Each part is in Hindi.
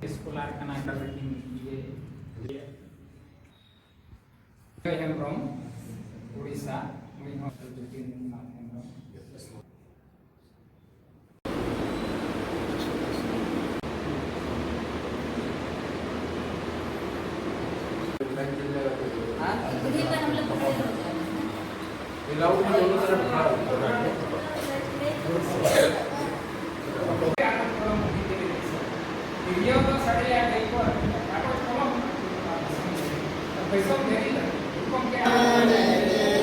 स्कॉलर कना करकिन ये हेमब्रम उड़ीसा उनी हो जुकिन हेमब्रम हाँ इधर पर हम लोग खड़े हो जाएंगे लाउड में दोनों तरफ खड़ा होता है वीडियो तो साढ़े या कहीं पर काटो कलम पैसा मेरी ना कम क्या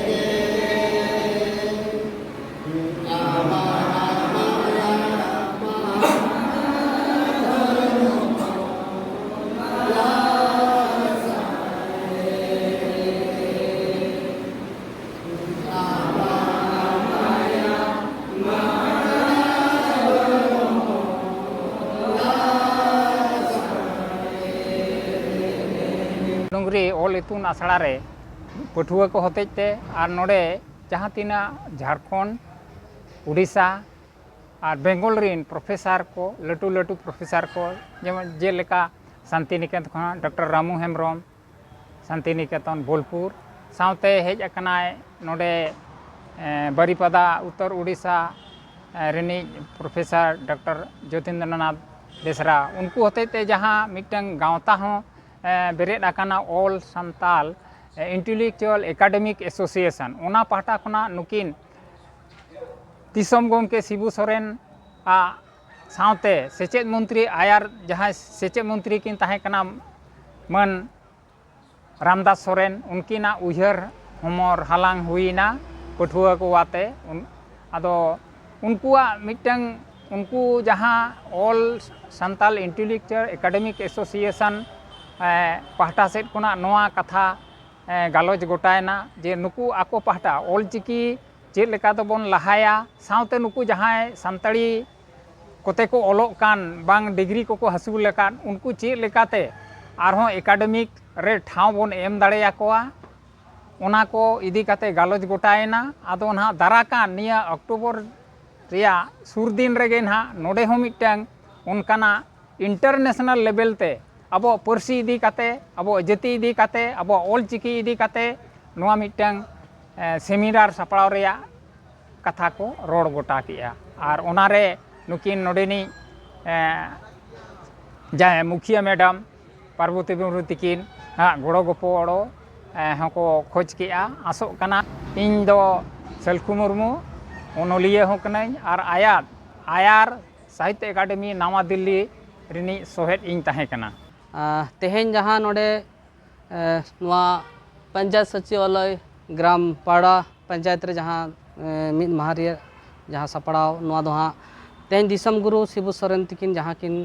डोंगरी ऑल इतुन आसड़ा रे पठुआ को हतेते और नोडे जहाँ तीना झारखंड उड़ीसा और बेंगल रिन प्रोफेसर को लटू लटू प्रोफेसर को जेमन जेलेका शांति निकेतन डॉक्टर रामू हेम्ब्रम शांति निकेतन बोलपुर सावते हेज अकनाय नोडे बारीपदा उत्तर उड़ीसा रिनी प्रोफेसर डॉक्टर ज्योतिन्द्रनाथ बेसरा उनको हतेते जहाँ मिटन गाँवता हों बेरेद आकाना all Santal intellectual academic association ओना पाहटा खना नुकिन दिसम गोमके शिबू सोरेन आ सावते सेचेद मंत्री आयार जहाँ सेचेद मंत्री किन ताहे कना मन रामदास सोरेन उनकिना उयहर हमर हालांग हुईना पठुआ को वाते आदो उनकुआ मिटंग उनको जहाँ all Santal intellectual academic association पाहटा सेट कोना नोआ कथा गालोज गोटायना जे नुकु आको पाहटा ऑल चिकी चेद लेका तबन लहाया सावते नुकु जहां संताड़ी कोते को ओलोग कान बांग डिग्री को हसू लेकान उनको चेद लेकाते आरहों एकेडमिक रे ठाव बन एम दाड़ेया कोआ ओना को इदी काते गालोज गोटायना आदो ना दाराकान निया अक्टोबर रिया सुर दिन रेगे ना नोडे हो मिटंग उनकाना इंटरनेशनल लेवल ते अब पर्सी इदी काते अब जाति इदी काते अब ऑल चिकी इदी काते नोआ मिटंग सेमिनार सापड़ाव रेया कथा को रोड गोटा किया और ओनारे नुकिन नोडेनी जाए मुखिया मैडम पार्वती मुर्मू तिकिन गड़ो गपड़ो हको खोज किया आसोग कना इन दो सलखु मुर्मू ओनलिया हो कनाई और आयार साहित्य एकेडमी नवा दिल्ली रिनी सोहेद इन ताहे कना तेहें जहाँ नोडे पंचायत सचिवालय ग्राम पाड़ा पंचायत रे जहाँ मिद महारिया जहाँ सपड़ाव दो हाँ तेहें दिसम गुरु शिबू सोरेन तिकिन जहाँ किन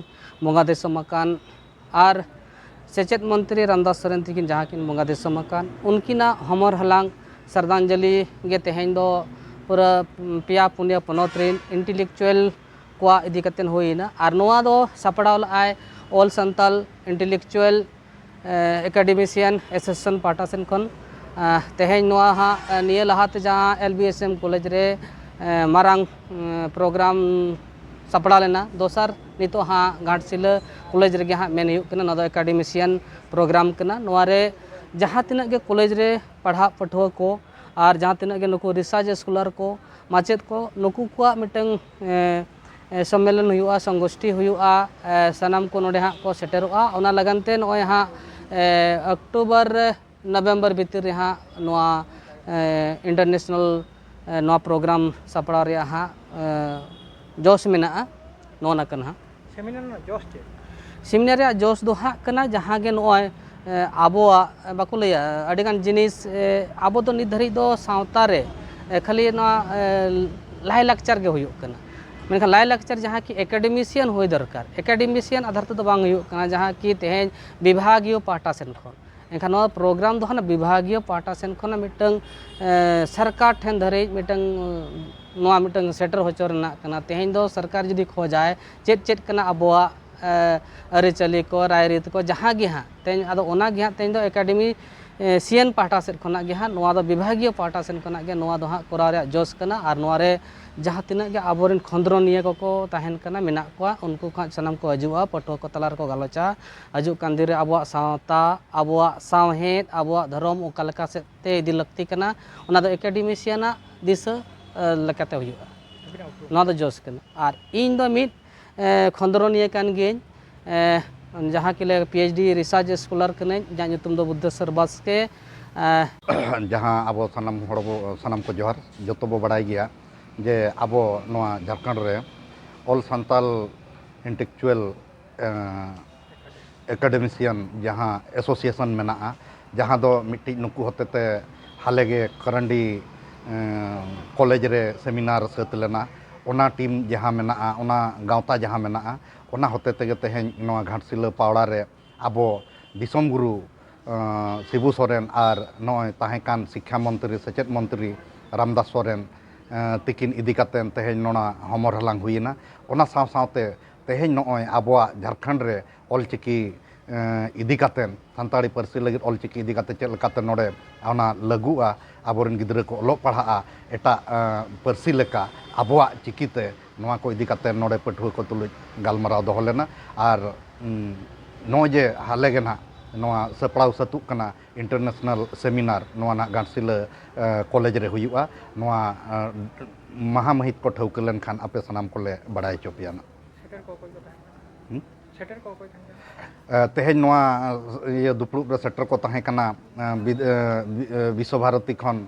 बंगा दिसम अकान और सेचेद मंत्री रामदास सोरेन तिकिन जहाँ किन बंगा दिसम अकान उनकिना हमर हलांग श्रद्धांजलि गे तेहें दो पूरा पिया पुनिया पनोत रेन इंटेलेक्चुअल को इदी कतेन होइना और नोआ दो सपड़ाव आए all Santal intellectual academician association पाटा सेन खन तेहें नोआ हाँ निये लहाते जहाँ LBSM कॉलेज रे मारांग प्रोग्राम सपड़ा लेना दोसर नितो हाँ घाटशिला कॉलेज रे हाँ मेन हुयुग कना नदो एकेडमिशियन प्रोग्राम कना नोआ रे जहाँ तिनाग गे कॉलेज रे पढ़ा पठुआ को और जहाँ तिनाग गे नुकु रिसर्च स्कॉलर को माचेद को नुकु को मिटंग सम्मेलन हुआ संगोष्ठी हुआ सनाम को नोडे हाँ को सेटेरोआ ओना लगनते नोय हाँ अक्टूबर नवंबर भीतर हाँ नोआ इंटरनेशनल नोआ प्रोग्राम सपड़ा रे हाँ जोश मेना नोना कन हाँ सेमिनार रे जोश दो हाँ कना जहाँ गे नोय आबोआ बाको लैया अडिगान जिनिस आबो तो नित धरी दो सावता रे खाली नोआ लाई लाकचार गे हुयुग कना मेनखान लाई लाकचार जहाँ कि एकेडमिशियन हो दरकार एकेडमिशियन आधार तो बांग हुयुग कना जहाँ कि तेहें विभागीय पाहटा सेन खन एनखान नोआ प्रोग्राम दो हाँ विभागीय पाहटा सेन खन मिटंग सरकार ठेन धरे मिटंग नोआ मिटंग सेटर होचो रेना कना तेहें दो सरकार जदि खोजाय चेद चेद कना अबोआ अरिचाली को रायरीत को जहाँ गे हाँ तेज आदो ओना गे हाँ तेज दो एकेडमी सीएन पाहटा सेट खना गे हाँ नोआ दो विभागीय पाहटा सेन खना गे नोआ दो हाँ कोराव रे जोश कना आर नोआ रे जहाँ तिना गे आबोरेन खंद्रनिया को तहन कना मेना कोआ उनको का सनाम को हजुआ पटो को तलार को गालोचा हजू कांदी रे आबो सावता आबो सावहेद आबो धर्म ओका लेका से ते इदी लक्ति कना ओना दो एकेडमिशियना दिस लेकाते हुआ नोआ दो जोश कना आर इन दो मिट खंद्रनिया कान गेन जहाँ के लिए PhD रिसर्च स्कॉलर कने जहाँ ᱧᱩᱛᱩᱢ दो बुद्धेश्वर बास्के जहाँ अब सानाम को जोहार जो बो बड़ाई गया जे अब झारखंड रे ऑल सांताल इंटेलेक्चुअल एकेडमिशियन जहाँ एसोसिएशन मेना जहाँ दो मिट्टी नुकु होते हाले गे करंडी कॉलेज रे सेमिनार सत लेना ओना टीम जहाँ मेना ओना गावता जहाँ मेना ओना होते तेगे तेहें नोआ घाटसिला पावड़ा रे आबो दिसोम गुरु शिबू सोरेन और नॉय ताहेकान शिक्षा मंत्री सेचेद मंत्री रामदास सोरेन तिकिन इदी कातेन तेहें नोना हमर हलांग हुईना ओना साव सावते तेहें नॉय आबोआ झारखंड रे ऑलचिकी इदी कातेन संताड़ी पार्सी लगिद ऑलचिकी इदी काते चेद लकाते नोडे ओना लगुआ आबोरेन गिद्रा को ओलोग पढ़ा एटा पार्सी लेका आबोआ चिकीते नोआ को इदी काते नोडे पठुआ को तुलुज गालमाराव दोहो लेना और नोजे हाले गे ना नोआ सपड़ाव सतुक कना इंटरनेशनल सेमिनार नोआ ना घाटसिला कॉलेज रे हुयुआ नोआ महामहित को ठौक लेनखान आपे सनाम कोले बड़ाई चोपियाना तेहें नोआ ये दुपड़ुब रे सेटर को ताहें कना विश्व भारती खन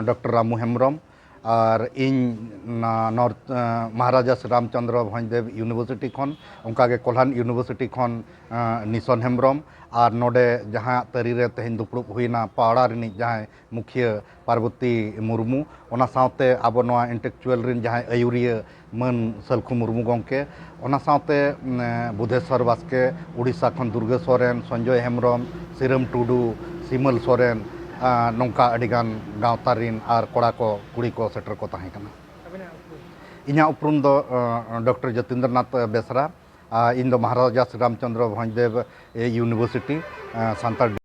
डॉक्टर रामू हेम्ब्रम और इन नॉर्थ महाराजा श्री रामचंद्र भंजदेव यूनिवर्सिटी खन उनका कोल्हान यूनिवर्सिटी खन निशन हेम्ब्रम और नोडे जहाँ तरी रे तेहें दुपड़ुब हुईना पावड़ा रिनी जहाँ मुखिया पार्वती मुर्मू ओना सावते आबो नोआ इंटेलेक्चुअल रिन जहाँ आयुरिया मन सलखु मुर्मू गंके ओना सावते बुद्धेश्वर बास्के उड़ीसा खन दुर्गा सोरेन संजय हेम्ब्रम सिरम टुडू सिमल सोरेन नौका अडिगान गावतारिन और कोड़ा को कुड़ी को सेटर को ताहें कना इन्या उपरुम दो डॉक्टर जतीन्द्रनाथ बेसरा इन दो महाराजा श्री रामचंद्र भंजदेव यूनिवर्सिटी सांताल